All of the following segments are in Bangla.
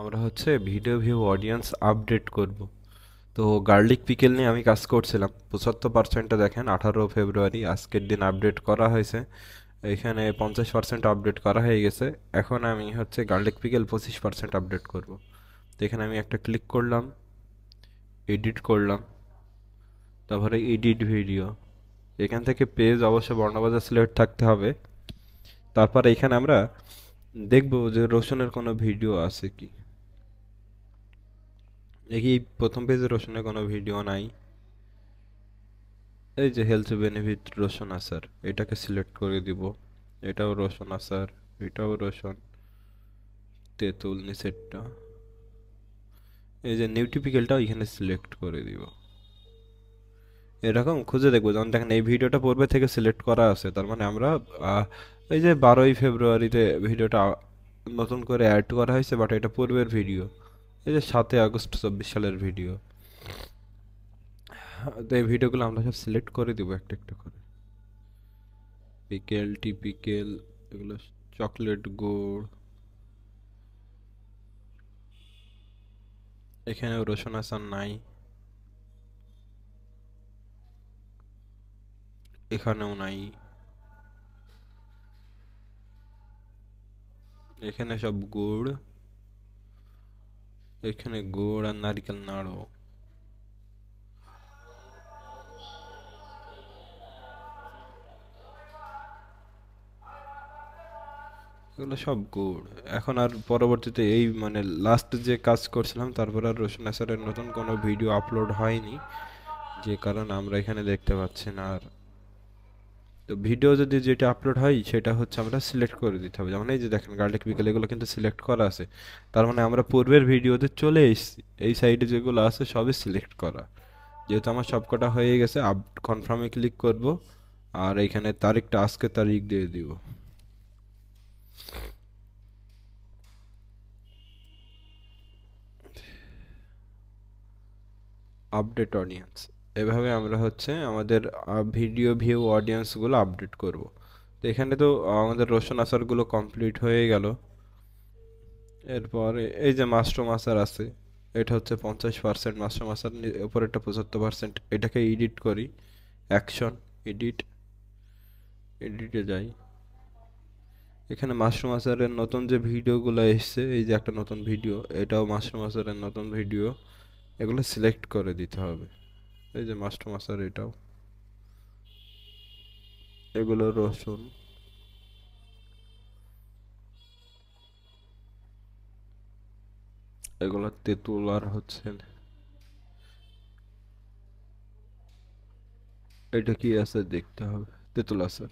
আমরা হচ্ছে ভিডিও ভিউ অডিয়েন্স আপডেট করব। তো গার্লিক পিকেল নিয়ে আমি কাজ করছিলাম। 75%টা দেখেন 18 ফেব্রুয়ারি আজকের দিন আপডেট করা হয়েছে। এখানে 50% আপডেট করা হয়ে গেছে। এখন আমি হচ্ছে গার্লিক পিকেল 25% আপডেট করব। তো এখানে আমি একটা ক্লিক করলাম, এডিট করলাম, তারপরে এডিট ভিডিও। এখান থেকে পেজ অবশ্য বর্ণবাজার সিলেক্ট থাকতে হবে। তারপরে এখানে আমরা দেখব যে রোশনের কোনো ভিডিও আছে কি। দেখি প্রথম পেজে রোশনের কোনো ভিডিও নাই। এই যে হেলথ বেনিফিট রোশন আসার, এটাকে সিলেক্ট করে দিব। এটাও রোশন আসার, এটাও রোশন। তেঁতুল নিচেরটা, এই যে নিউটিপিক্যালটাও এখানে সিলেক্ট করে দিব। এরকম খুঁজে দেখবো, যেমন দেখেন এই ভিডিওটা পূর্বে থেকে সিলেক্ট করা আছে, তার মানে আমরা আহ, এই যে 12ই ফেব্রুয়ারিতে ভিডিওটা নতুন করে অ্যাড করা হয়েছে, বাট এটা পূর্বের ভিডিও। এই যে 7ই আগস্ট 24 সালের ভিডিও। তো এই ভিডিওগুলো আমরা সব সিলেক্ট করে দিব একটা একটা করে। পিকেল, টিপিকেল, এগুলো চকলেট গুড়। এখানেও রসুন আচার নাই, এখানেও নাই। এখানে সব গুড়, এখানে গুড় আর নারকেল নাড়ু। এগুলো সব গুড়। এখন আর পরবর্তীতে এই মানে লাস্ট যে কাজ করছিলাম, তারপর আর রসুন আচারের নতুন কোনো ভিডিও আপলোড হয়নি, যে কারণে আমরা এখানে দেখতে পাচ্ছি না আর। তো ভিডিও যদি যেটা আপলোড হয় সেটা হচ্ছে আমরা সিলেক্ট করে দিতে হবে। যেমন এই যে দেখেন গার্লিক পিকেল, এগুলো কিন্তু সিলেক্ট করা আছে। তার মানে আমরা পূর্বের ভিডিওতে চলে এসেছি। এই সাইডে যেগুলো আছে সবই সিলেক্ট করা। যেহেতু আমার সবকটা হয়ে গেছে, আপ কনফার্মে ক্লিক করব। আর এখানে তারিখটা আজকে তারিখ দিয়ে দিব। Update audience. এভাবে আমরা হচ্ছে আমাদের ভিডিও ভিউ অডিয়েন্সগুলো আপডেট করব। তো এখানে তো আমাদের রোশন আসারগুলো কমপ্লিট হয়ে গেল। এরপর এই যে মাস্টার মাসার আছে, এটা হচ্ছে 50% মাস্টার মাসার, উপরেরটা 75%। এটাকে এডিট করি, অ্যাকশন, এডিট, এডিটে যাই। এখানে মাশরুম আচারের নতুন যে ভিডিওগুলো এসছে, এই যে একটা নতুন ভিডিও, এটাও মাশরুম আচারের নতুন ভিডিও। এগুলো সিলেক্ট করে দিতে হবে। এই যে মাশরুম আচার, এটাও। এগুলো রসুন। এগুলো তেঁতুল আর হচ্ছে এটা কি আছে দেখতে হবে, তেঁতুল আচার।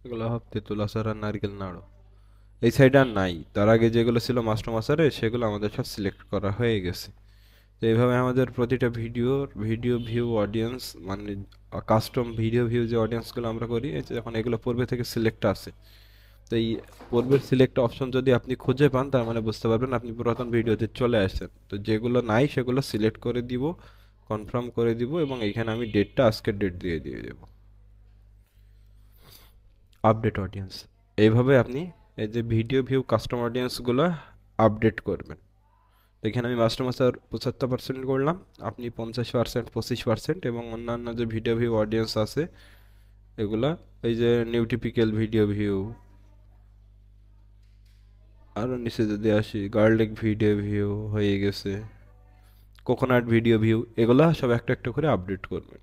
এগুলো হবে তেঁতুল আচার আর নারকেল নাড়ু। এই সাইডে আর নাই, তার আগে যেগুলো ছিল মাশরুম আচারে সেগুলো আমাদের সব সিলেক্ট করা হয়ে গেছে। তো এইভাবে আমাদের প্রতিটা ভিডিওর ভিডিও ভিউ অডিয়েন্স মানে কাস্টম ভিডিও ভিউ যে অডিয়েন্সগুলো আমরা করি, এই যে এখন এগুলো পূর্বে থেকে সিলেক্ট আছে। তো এই পূর্বের সিলেক্ট অপশন যদি আপনি খুঁজে পান, তার মানে বুঝতে পারবেন আপনি পুরাতন ভিডিওতে চলে আসছেন। তো যেগুলো নাই সেগুলো সিলেক্ট করে দিব, কনফার্ম করে দিব, এবং এইখানে আমি ডেটটা আজকের ডেট দিয়ে দিয়ে দেবো। Update audience. এইভাবে আপনি এই যে ভিডিও ভিউ কাস্টম অডিয়েন্সগুলো আপডেট করবেন। তো এখানে আমি মাস্টার মাস্টার 75% করলাম, আপনি 50%, 25%, এবং অন্যান্য যে ভিডিও ভিউ অডিয়েন্স আছে এগুলা, এই যে নিউ টিপিক্যাল ভিডিও ভিউ, আরও নিচে যদি আসি গার্লিক ভিডিও ভিউ হয়ে গেছে, কোকোনাট ভিডিও ভিউ, এগুলা সব একটা একটা করে আপডেট করবেন।